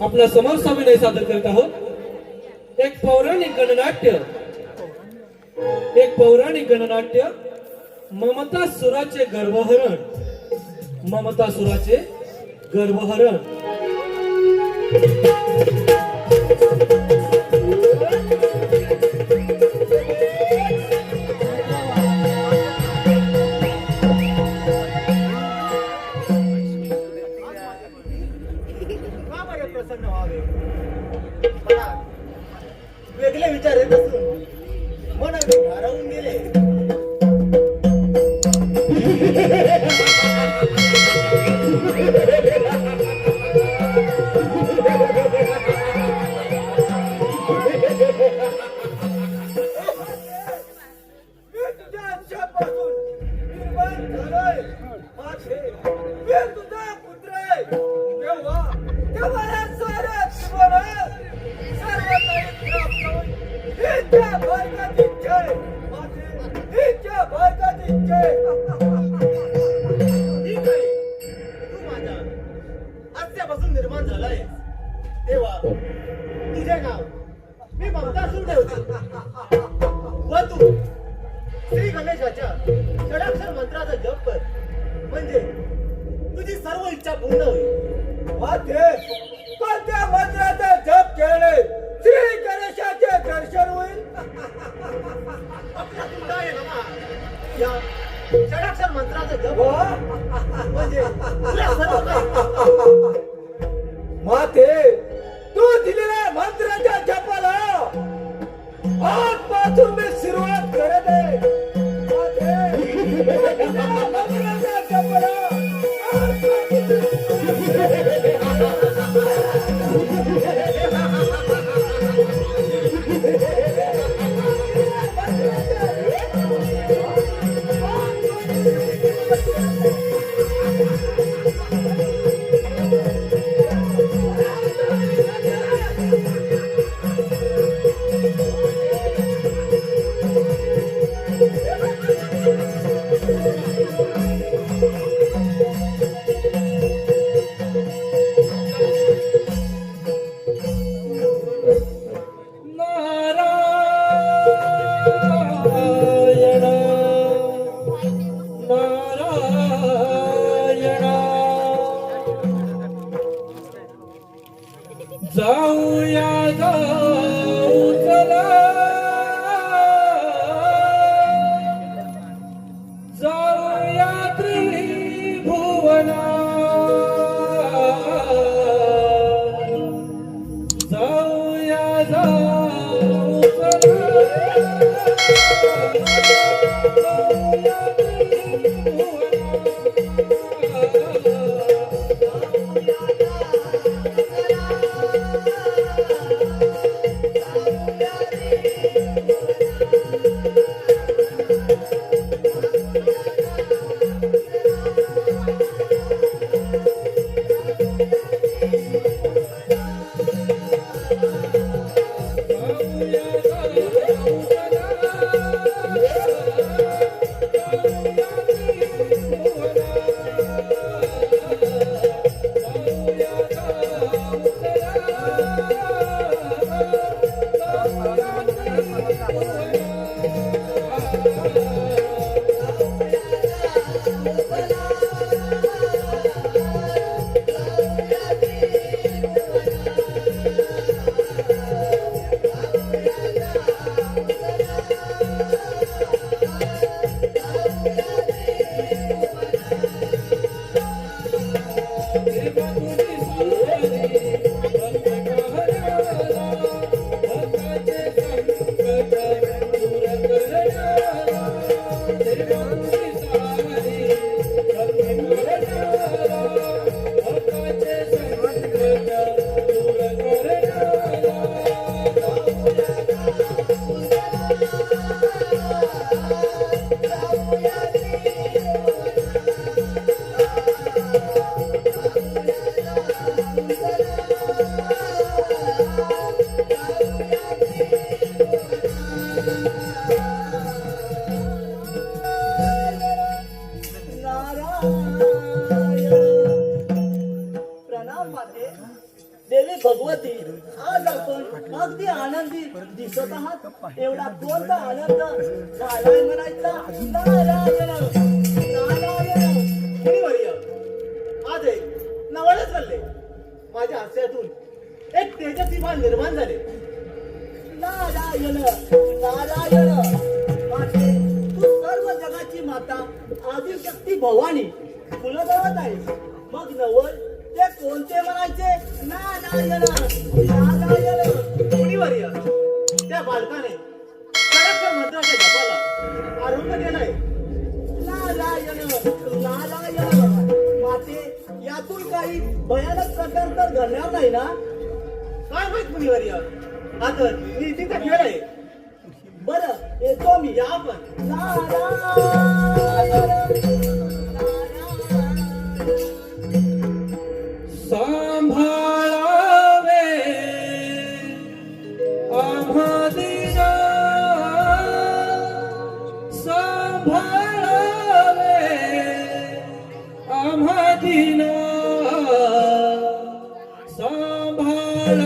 आपला समोर अभिनय सादर करत आहोत एक पौराणिक गणनाट्य ममता सुराचे गर्भहरण प्रसन्न व्हावे. मला वेगळे विचार येत असून मन हरवून गेले. निर्माण झालाय तेव्हा तुझे नाव मी ममतासूर ठेवते व तू श्री गणेशाच्या षडाक्षर मंत्राचा जप कर म्हणजे तुझी सर्व इच्छा पूर्ण होईल. कोणत्या मंत्राचा जप केल्याने श्री गणेशाचे दर्शन होईल? या षडाक्षर मंत्राचा जप म्हणजे तुला सर्व काही माते तू दिलेल्या मंत्राच्या जपाला आजपासून मी सुरुवात करत आहे. मंत्राच्या जपाला देवी भगवती आज आपण अगदी आनंदी दिसत आहात. एवढा कोणता आनंद झालाय म्हणायचा. नारायण नारायण मुनिवर्य, आज एक नवलच घडले. माझ्या हास्यातून एक तेजस्वी भान निर्माण झाले. नारायण नारायण माते, तू सर्व जगाची माता आदिशक्ती भवानी कुलदैवत आहेस. मग नवल ते कोणते म्हणायचे. नारायण नारायण मुनिवर्य, त्या बालकाने कडक मंत्राच्या जपाला आरंभ केलाय. नारायण नारायण माते, यातून काही भयानक प्रकार तर घडणार नाही ना. काय माहित मुनिवर्य, आता नीतीचा खेळ आहे. बरं येतो मी. या पण नारायण सांभाळावे आम्हा दीना, सांभाळावे आम्हा दीना, सांभाळावे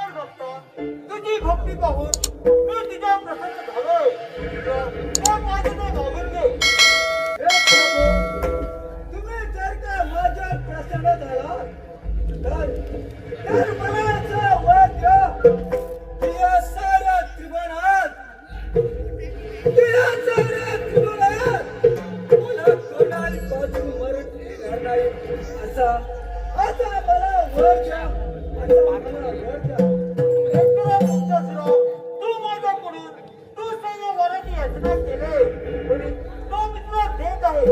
तुझी भक्ती पाहून मी तुझ्या प्रसन्न झालोय. माझे ते मागून घे. हे प्रभू, तुम्ही जर का माझ्या प्रसन्न झाला तर मला असं वाटतं की या साऱ्या त्रिभुवनात मला कोणाही बाजू मरण येणार नाही. असा मला वर द्या. मला वर द्या. तू माझ्याकडून तू सर्व वराची याचना केले म्हणून तो मित्र देत आहे.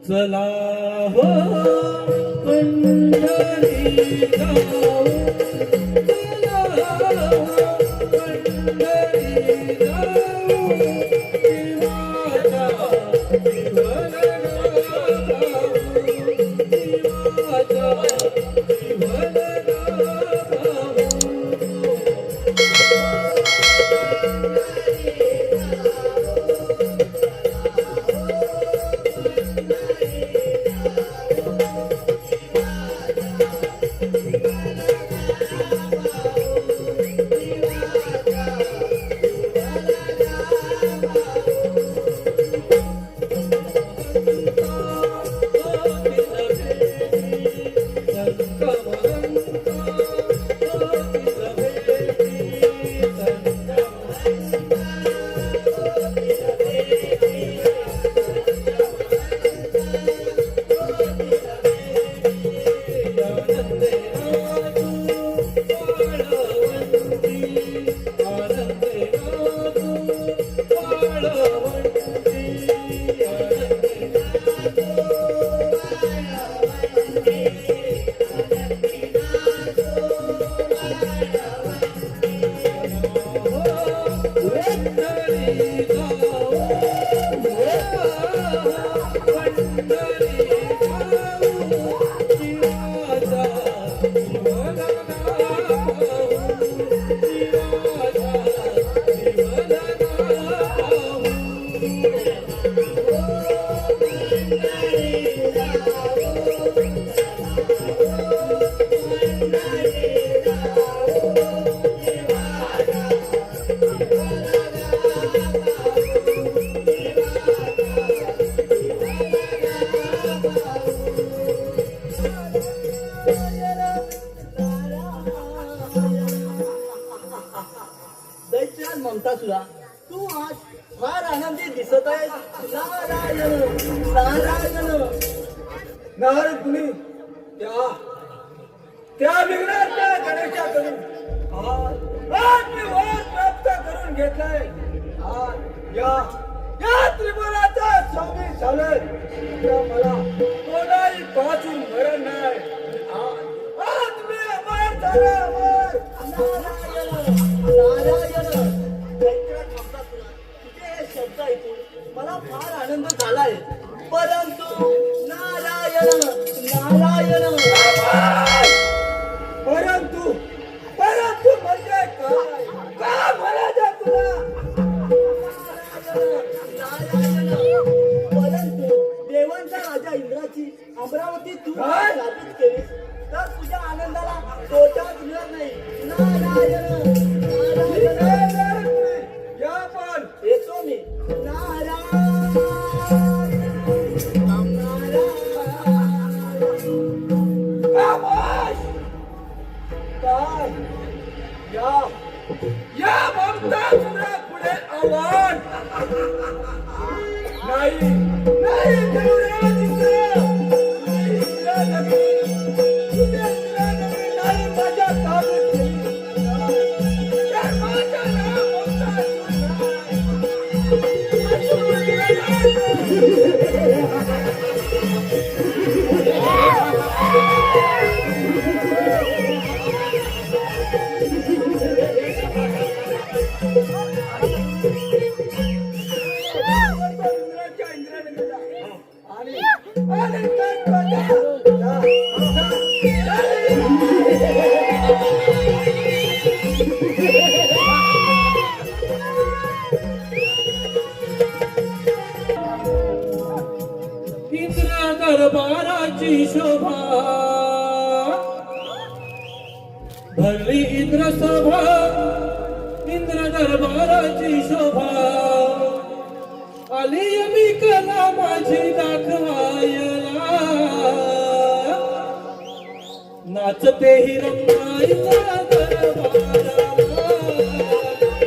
चला हो पंढरी जाऊ, चला हो पंढरी जाऊ, देवाच्या विठ्ठलना पाहू, देवाच्या विठ्ठलना पाहू. दैत्यान ममतासुरा, तू आज फार आनंदी दिसत आहे. नारायण नारायण. नारायण कुणी त्या विघ्नाच्या गणेशाकडून आज मी वर प्राप्त करून घेतलाय. या त्रिपुराचा स्वामी झालोय. मला कोणाही पाचून मरण नाही. आज मी अमर झालो, अमर. नारायण दैत्यान ममतासुरा, तुझे हे शब्द ऐकून मला फार आनंद झालाय. परंतु नारायण नारायण परंतु परंतु म्हणजे काय? का म्हणायचं तुला? नारायण परंतु देवांचा राजा इंद्राची अमरावती तू स्थापित केलीस तर तुझ्या आनंदाला तोटाच मिळत नाही. नारायण नारायण. या पण येतो मी. नारायण काय या ममतासुरा पुढे आव्हान नाही. नाही देवराज इंद्र, नाही इंद्र नगरी, तुझ्या इंद्र नगरी नाही माझ्या ताब्यात केली. तर माझ्या या ममतासुरा इंद्र दरबाराची शोभा भरली इंद्र सभा, इंद्र दरबाराची शोभा आली मी कला माझी दाखवायला. नाचते ही रंगा इंद्र दरबाराला,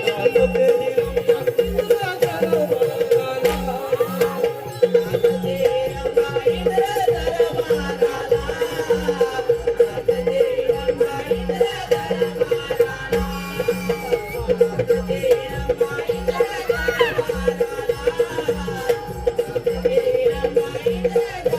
नाचते ही रंगा इंद्र दरबाराला. नारायण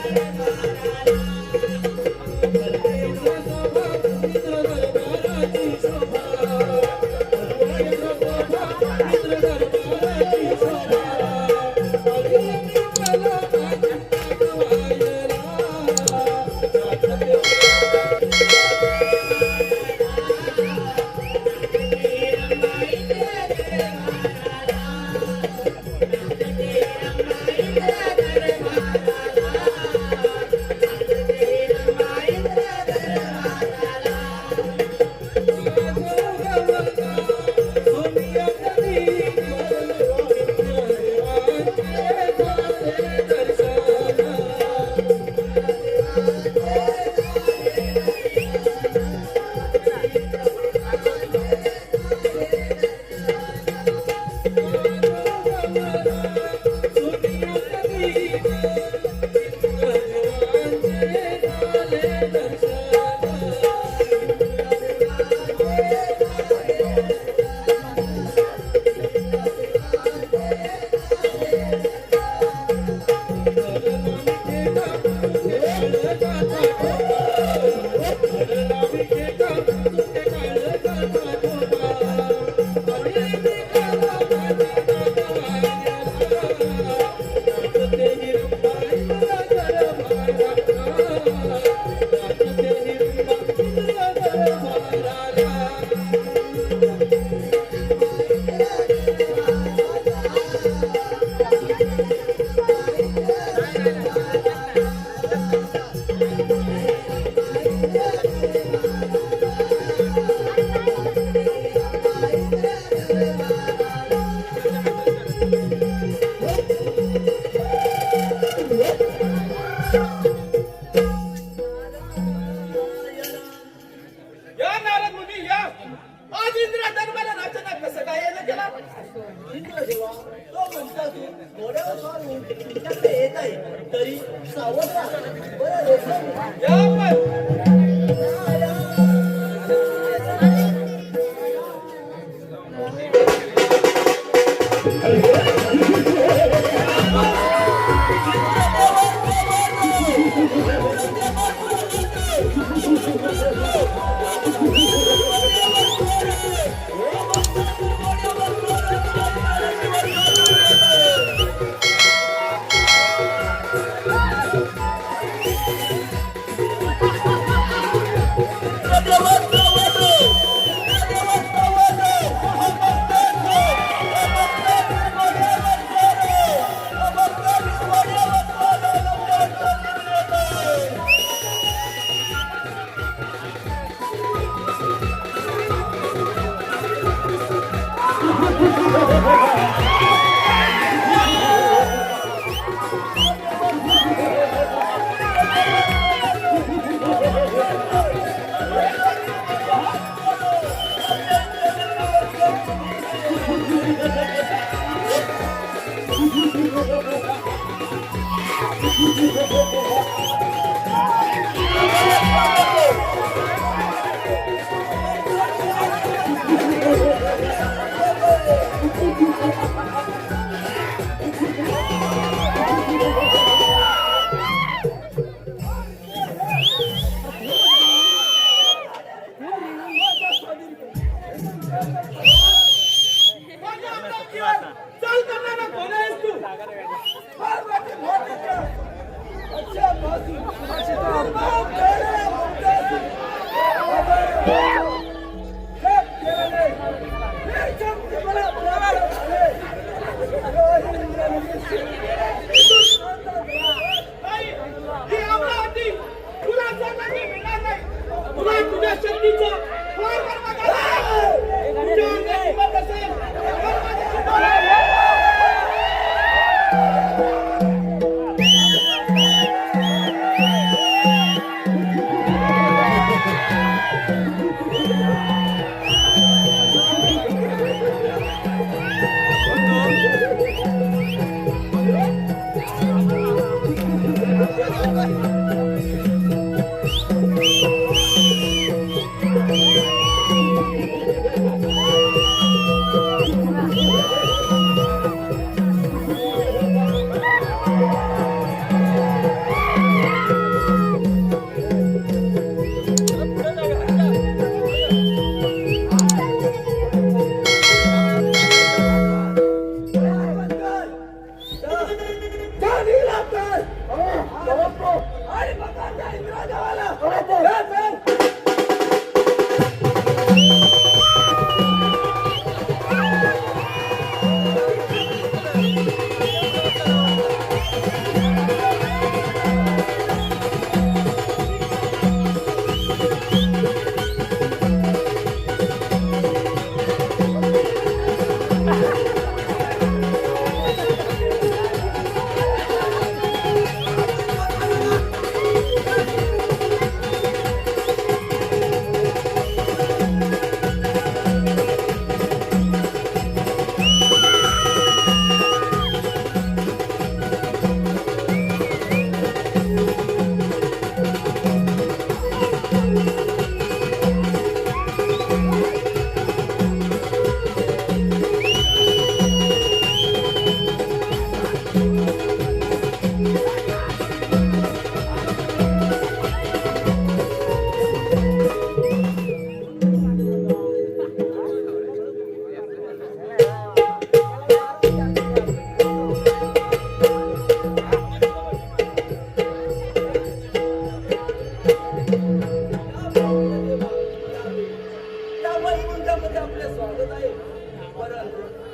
या नारद मुनी या. आज इंद्र धर्माला नाचना कसं काय यायला केला? इंद्रदेवा तो म्हणता की घोड्यावर स्वार होऊन तुमच्याकडे येत आहे तरी सावध राहा. बरं रेशम. या पण माझ्या अमरावतीवर चाल करणारा कोण आहेस तू? फार मोठी मोठीच्या अच्छा बाजू निर्माण केले मुक्ताची. जप केले हे जप मला प्राप्त झाले. नाही, ही अमरावती तुला जगाची मिळणार नाही. तुला तुझ्या शक्तीचा फार गर्व झाला. तुझ्या अंगात हिंमत असेल तर माझ्याशी बोला.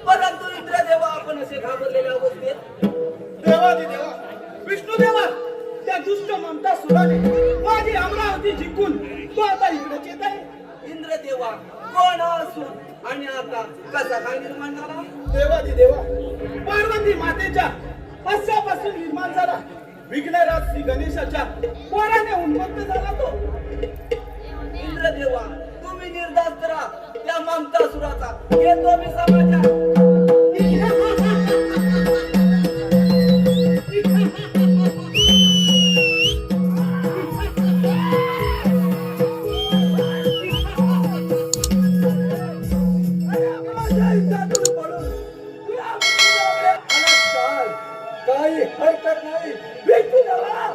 परंतु इंद्रदेवा आपण असे घाबरलेल्या अवस्थेत देवा विष्णुदेवा त्या दुष्ट ममता सुराने माझी अमरावती जिंकून तो आता इकडेच येत आहे. इंद्रदेवा कोण असून आणि आता कसा काय निर्माण झाला? देवा पार्वती मातेच्या हास्यापासून निर्माण झाला. विघ्नराज श्री गणेशाच्या वराने उन्मत्त झाला तो. इंद्रदेवा तुम्ही निर्धास्त राहा. त्या ममतासुराचा घेतो मी समाचार. काही हरकत नाही. भेटू नका.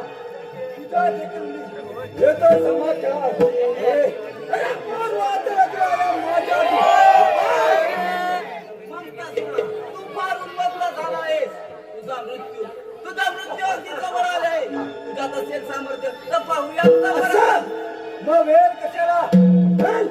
तुझा देखील येतो समाचार. कोण वाचत आहे माझ्या ममतासुरा तू फार उन्मत्त झाला आहेस. तुझा मृत्यू अगदी जवळ आलाय. तुझ्यात असेल सामर्थ्य तर पाहूया आता बरं. मग वेळ कशाला. चल.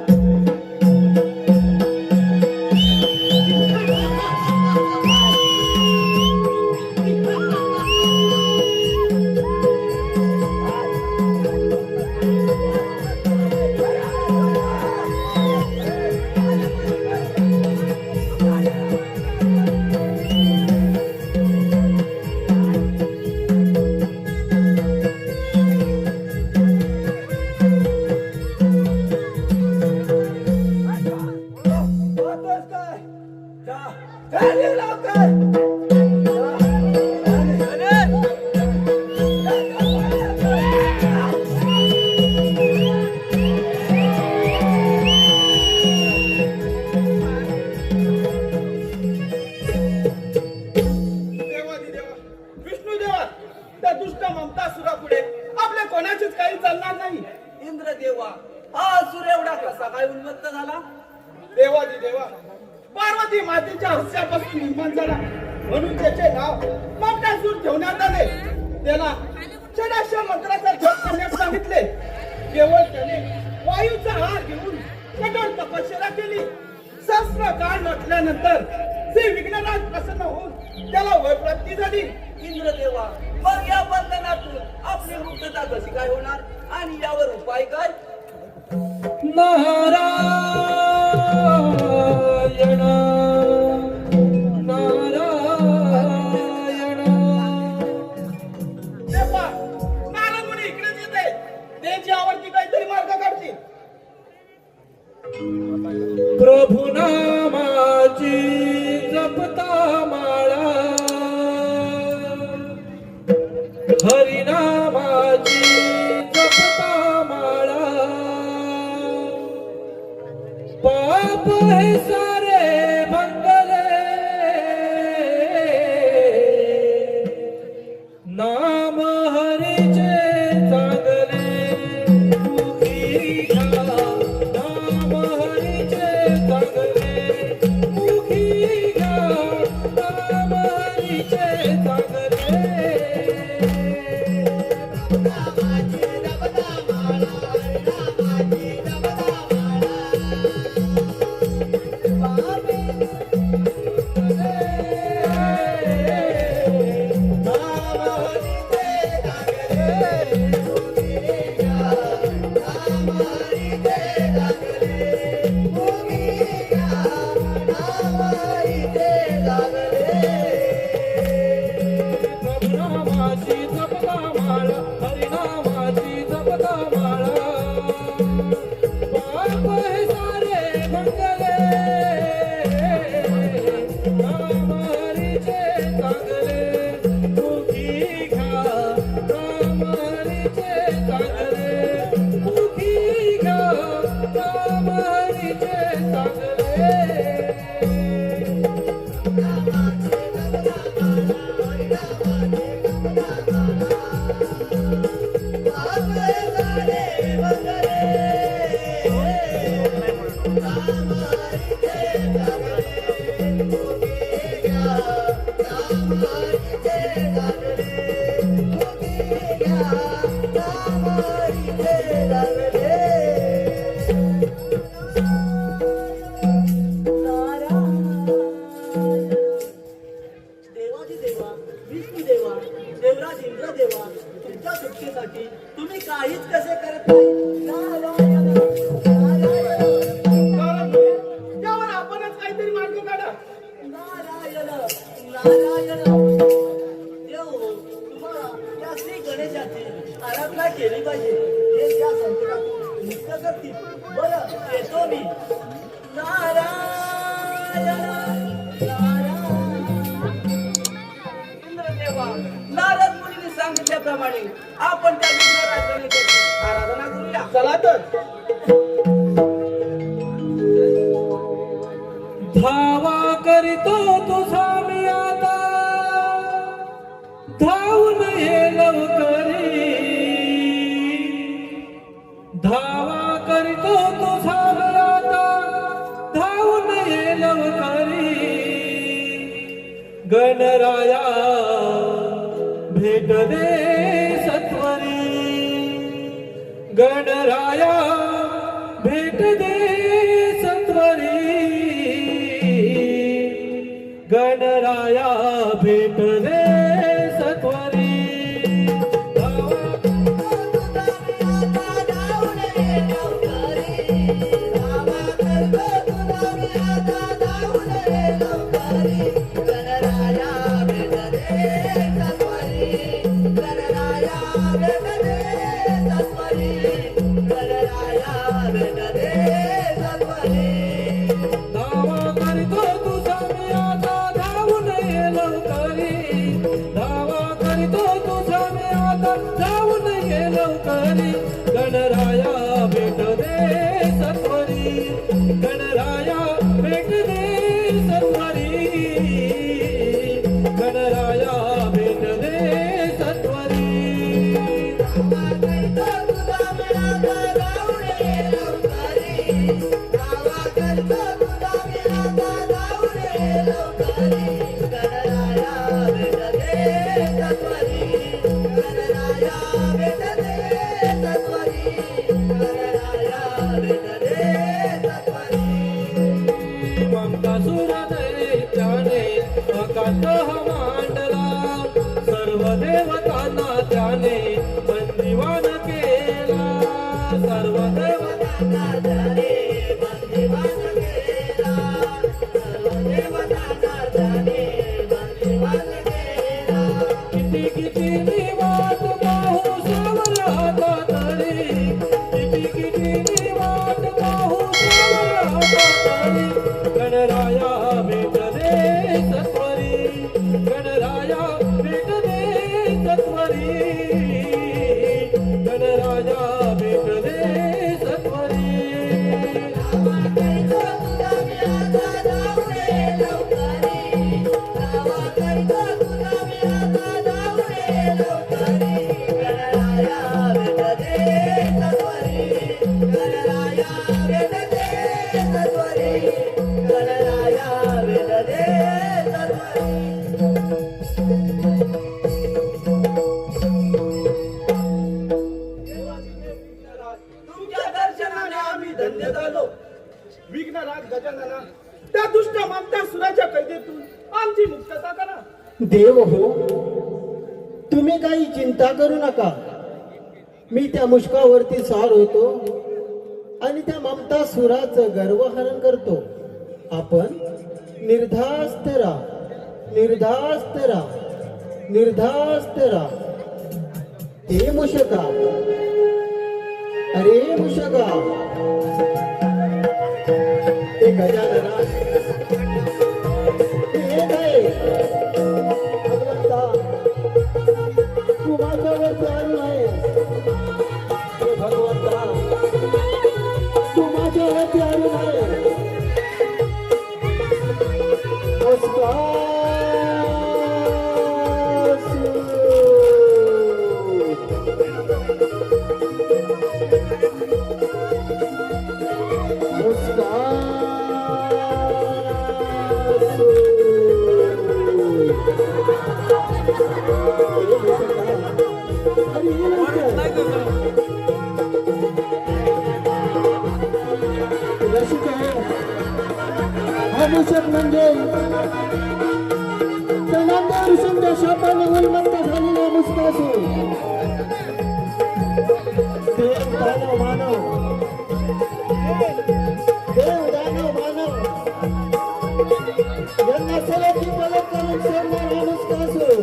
इंद्रदेवा हा असुर एवढा कसा काय उन्मत्त झाला. देवादी देवा पार्वती मातेच्या हस्यापासून निर्माण झाला म्हणून त्याचे नाव ममतासूर ठेवण्यात आले. त्याला षडाक्षर मंत्राचा जप करण्यास सांगितले. केवळ त्याने वायूचा हार घेऊन कठोर तपश्चर्या केली. सहस्र काळ म्हटल्यानंतर श्री विघ्नराज प्रसन्न होऊन त्याला वरप्राप्ती झाली. इंद्रदेवा मग या बंधनातून आपली मुक्तता कशी काय होणार आणि यावर उपाय काय. नारायण नारायण. देवा नारद मुनी इकडेच येते. त्यांची आवडती काहीतरी मार्ग काढतील. प्रभु नामाची जपता माळा हरिनामाची जपता माळा पाप हे सारे भंगले नाम हरीचे चांगले मुखी घ्या नाम हरीचे चांगले मुखी घ्या नाम हरीचे चांगले. प्रभुनामाची जपता माळा हरिनामाची जपता माळा पाप हे सारे भंगले नाम हरीचे चांगले मुखी घ्या नाम हरीचे चांगले मुखी घ्या नाम हरीचे चांगले. देवाजी देवा विष्णू देवा देवराज इंद्रदेवा तुमच्या सुटकेसाठी तुम्ही काहीच कसे करत नाही. नारायण, नारायण. त्यावर आपणच काहीतरी मार्ग काढा. नारायण नारायण. देव तुम्हाला या श्री गणेशाची आराधना केली पाहिजे हे त्या संकटात मुक्त करतील. बरं येतो मी. नारायण इंद्रदेवा, नारद मुनीने सांगितल्याप्रमाणे आपण त्या विघ्नराज गणेशाची आराधना करूया. चला तर. धावा करीतो तुझा मी आता, धावून ये लवकरी. धावा करीतो तुझा मी आता, धावून ये लवकरी. गणराया भेट दे सत्वरी. गणराया भेट दे सत्वरी. गणराया भेट दे सत्वरी. धावा करीतो तुझा मी आता, धावून ये लवकरी. धावा करीतो तुझा मी आता, धावून ये लवकरी. गणराया भेट दे सत्वरी. गणराया भेट दे सत्वरी. गणराया भेट दे सत्वरी. ममतासुर दैत्याने अकांत हा मांडला. सर्व देवतांना त्याने बंदिवान केला. सर्व देवतांना त्याने बंदिवान केला. सर्व देवतांना त्याने बंदिवान केला. किती किती मी वाट पाहू सावर आता तरी. किती किती मी वाट पाहू सावर आता तरी. गणराया भेट दे सत्वरी. गणराया भेट दे सत्वरी. गणराया भेट दे सत्वरी. तुमच्या दर्शनाने आम्ही धन्य झालो. विघ्नराज गजानना, त्या दुष्ट ममतासुराच्या कैदेतून आमची मुक्तता करा. देव हो, तुम्ही काही चिंता करू नका. मी त्या मुष्कावरती स्वार होतो आणि त्या ममतासुराचं गर्वहरण करतो. आपण निर्धास्त राहा, निर्धास्त राहा, निर्धास्त राहा. हे मुशका, अरे मुशका, हे गजानना, हे काय भगवंता, तू माझ्यावर चालू आहे. हे भगवंता, तू माझ्यावर चालू आहे. अभिषेक म्हणजे नामदेव ऋषींच्या शापाने उन्मत्त झालेला मुस्कासूर. देव दानव मानव, देव दानव मानव यांना सलगी मदत करून सोडणारा मुस्कासूर.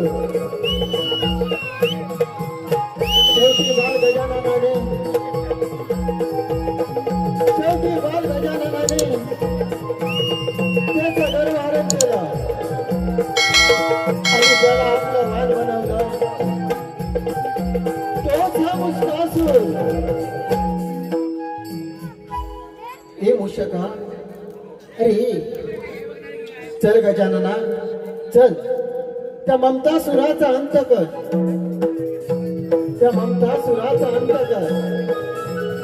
मुस्कासूर हे मूषका अरे चल गजानना चल त्या ममतासुराचा अंत कर त्या ममतासुराचा अंत कर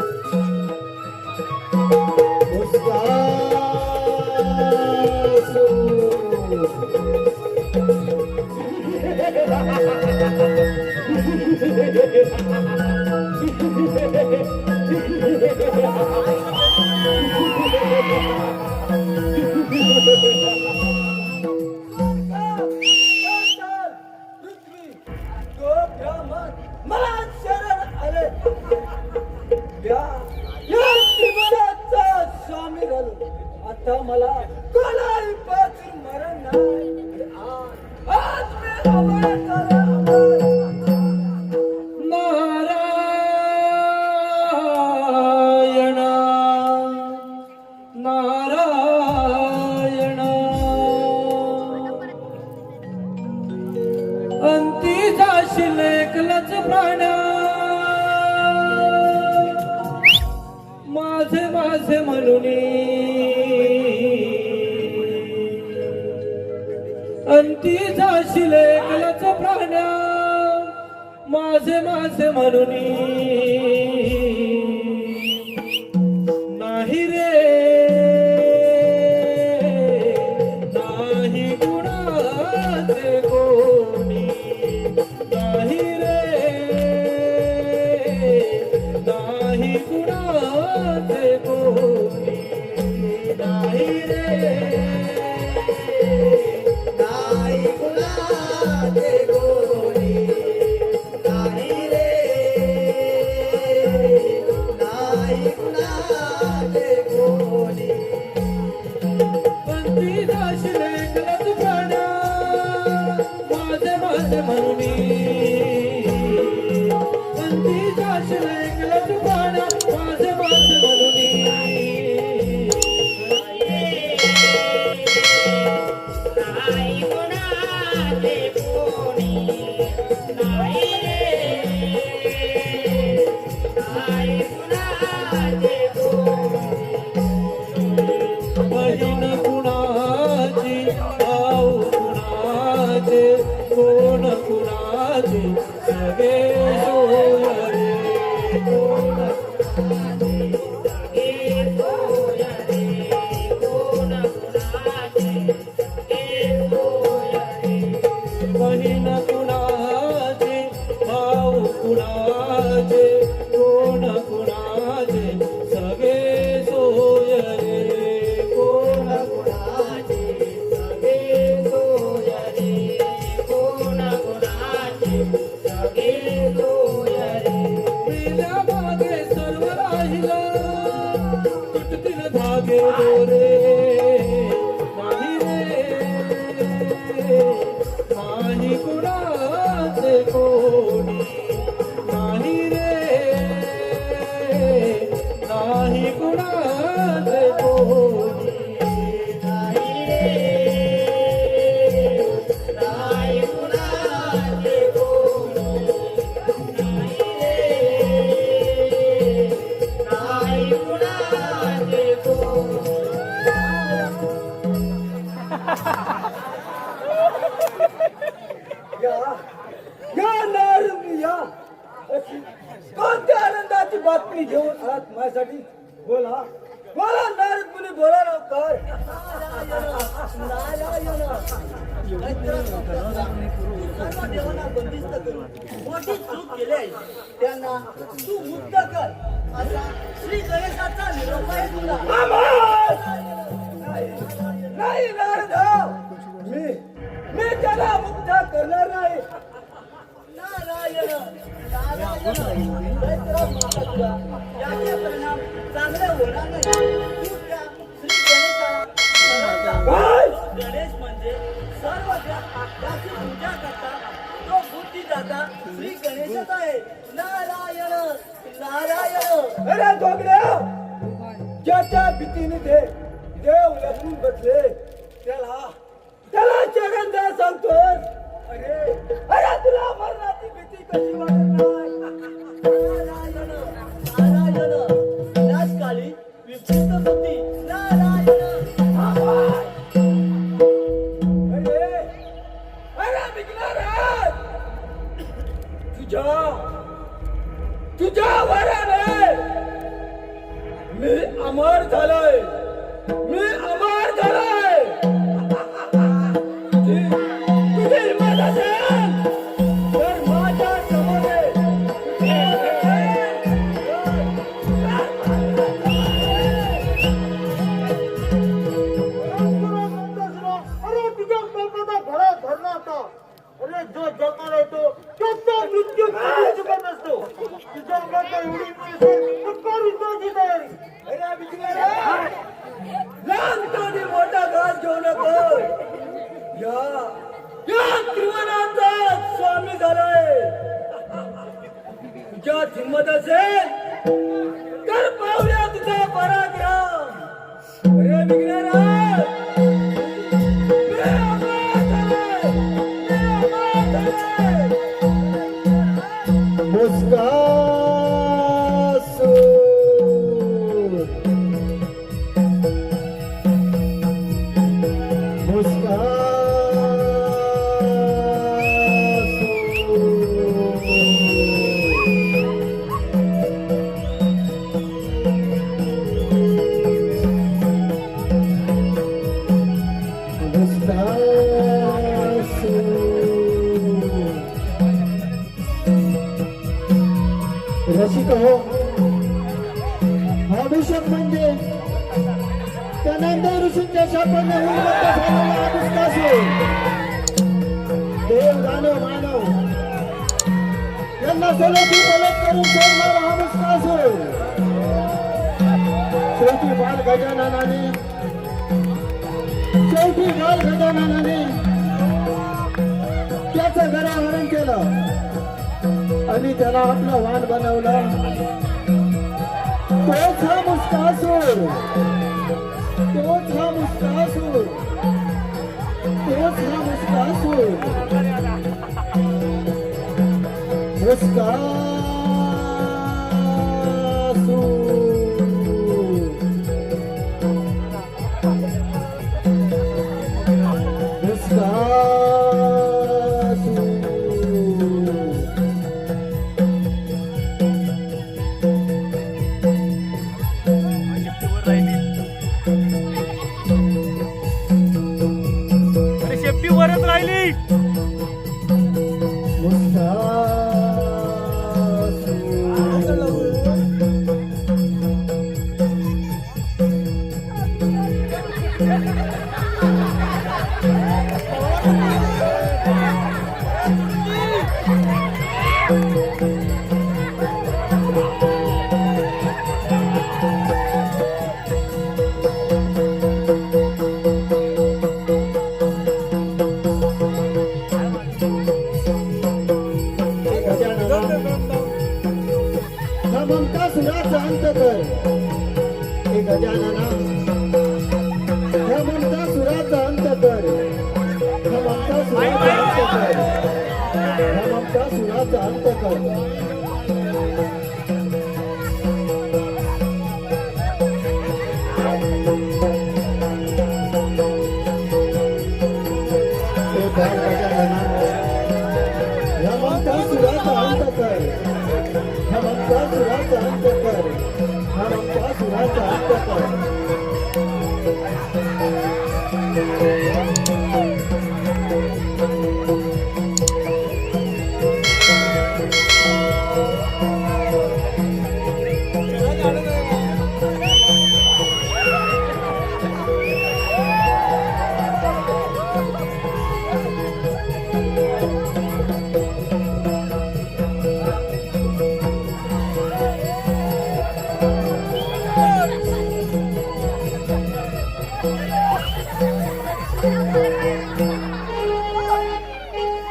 मला शरण आले या जीवनाचा स्वामी झालो आता मला कोणाही पासून मरण नाही आज मी अमर नारायण नारायण अंती जाशील एकलच प्राण्या माझे माझे म्हणून अंती जाशील एकलच प्राण्या माझे माझे म्हणून नाही रे नाही कुणाचे कोणी नाही रे नाही कुणाचे कोणी नाही रे नाही कुणाचे कोणी नाही रे नाही कुणाचे कोणी अंती जाशील एकलच प्राण्या माझे माझे म्हणून अंती जाशील एकलच प्राण्या माझे माझे म्हणून नाही कोणाचे कोणी नाही रे नाही कुणाचे बहीण कुणाची भाऊ कुणाचे कोण कुणाचे सगळे सोयरे कोण बहीण कुणाचे भाऊ कुणाचे कोण कुणाचे सगळे सोयरे कोण कुणाचे सगळे सोयरे कोण कुणाचे सगळे सोयरे मेल्या मागे सर्व राहिलं तुटतील धागे दोरे नाही रे नाही कुणाचे कोणी नाही रे नाही कुणाचे कोणी नाही रे नाही कुणाचे कोणी नाही रे नाही कुणाचे कोणी या नारंगी या अशी कोणत्या आनंदाची बातमी घेऊन आलात माझ्यासाठी बोला बोला नारद मुनी बोला लवकर सर्व देवांना बंदिस्त करून मोठी चूक केली आहे त्यांना तू मुक्त कर असा श्री गणेशाचा निरोप आहे तुला नाही नारद मी त्याला मुक्त करणार नाही नारायण नारायण याचे परिणाम चांगले होणार नाही तू त्या श्री गणेशाला शरण जा. काय? गणेश म्हणजे सर्व त्याची पूजा करता तो बुद्धिदाता श्री गणेशच आहे नारायण नारायण अरे दोगड्या ज्याच्या भीतीने देव लपून बसले त्याला चरण द्या सांगतोस अरे अरे तुला मरणाची भीती कशी वाटत नाही तुझ्या वराने मी अमर झालोय. मी अमर झालोय. तुझी हिंमत असेल तर माझ्या समोर ये. अरे तुझ्या बापाचा घडा धरला होता. अरे जो जगणार आहे तो त्याचा मृत्यू कधी चुकत नसतो. तुझ्या बापा एवढी पैसे करू तुझी तयारी. अरे बिचारा लहानपणी मोठा घास घेऊ नको. या त्रिभुवनाचा स्वामी झालोय. तुझ्यात हिंमत असेल तर पाहूया तुझा पराक्रम. अरे विघ्नरा रसिक हो, अभिषेक म्हणजे त्या नांदेड ऋषींच्या शापाने उन्मत्त झालेला अभिष्टासूर. देव दानव मानव यांना सलोखी पलट करून सोडणारा अभिष्टासूर. शेवटी बाल गजाननाने त्याचं घराहरण केलं आणि त्याला आपलं वाण बनवलं. तोच हा मुस्कासूर. तोच हा मुस्कासूर. तोच हा मुस्कासूर. मुस्कासूर. शेपटीवरच राहिली. ममता सुराचा अंत कर. हे गजानना, ह्या ममता सुराचा अंत कर. ह्या ममता सुराचा अंत कर. ह्या ममता सुराचा अंत कर. हे बाळ गजानना, ह्या ममता सुराचा अंत कर. ह्या ममता सुराचा अंत कर. ह्या ममता सुराचा अंत कर.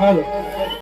हॅलो.